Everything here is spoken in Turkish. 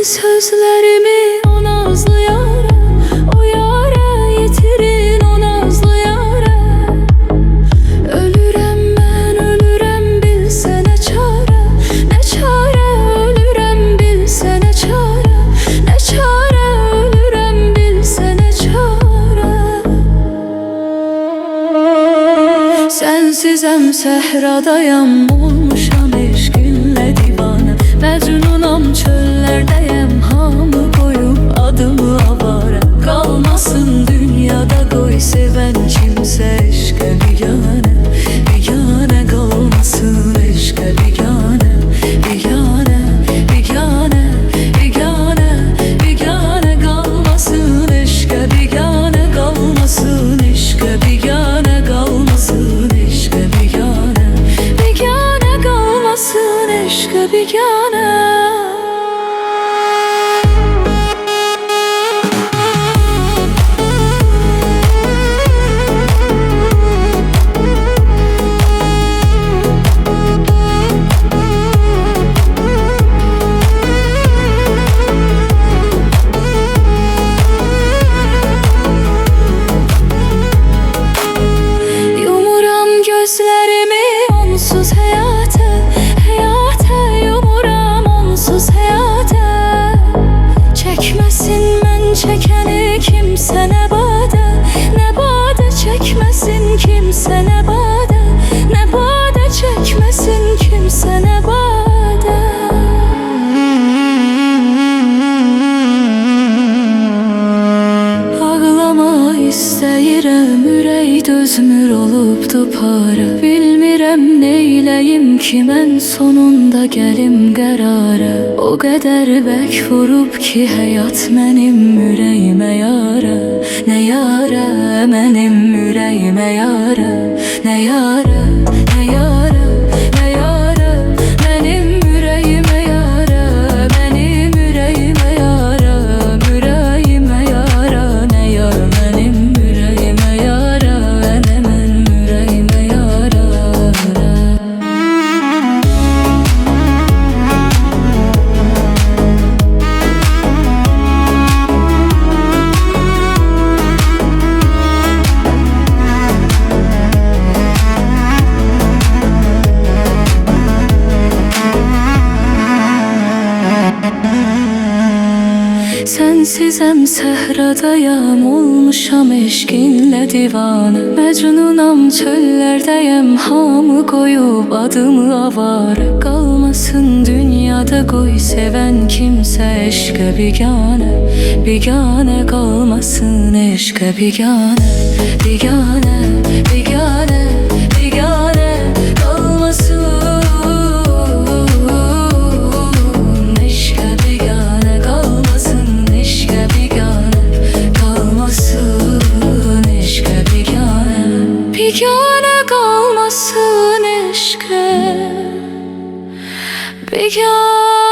sözlerimi o nazlı yâre, o yâre yetirin o nazlı yâre. Ölürem ben ölürem bilsene çare, ne çare ölürem bilsene çare, ne çare ölürem bilsene çare. Sensizem sehradayam, olmuşam eşkinle divane. Mecnunam çöllerdeyim, hamı koyup adımı avare. Kalmasın dünyada koy seven kimse eşke bigane, bigane kalmasın eşke bigane, bigane, bigane, bigane, bigane kalmasın eşke bigane, kalmasın eşke bigane, kalmasın eşke bigane, bigane kalmasın eşke bigane. Gözlerimi onsuz hayata, hayata yumuram onsuz hayata. Çekmesin men çekeni kimse ne bade, ne bade çekmesin kimse ne bade, ne bade çekmesin kimse ne bade. Ağlama istəyirəm, ürək dözmür olubdu para. Bilmirəm neyləyim ki mən sonunda gəlim qərara. O qədər bək vurub ki həyat mənim ürəyimə yara. Nə yara mənim ürəyimə yara, nə yara, nə yara, nə yara mənim ürəyimə yara, mənim ürəyimə yara, ürəyimə yara, nə yara mənim ürəyimə yara, nə mənim ürəyimə yara. Sensizem sehradayam, olmuşam eşkinle divane. Mecnunam çöllerdeyim, hamı koyup adımı avare. Kalmasın dünyada koy seven kimse eşke bigane, bigane kalmasın eşke bigane, bigane, bigane, bigane kalmasın. Bigane kalmasın eşke, bigane.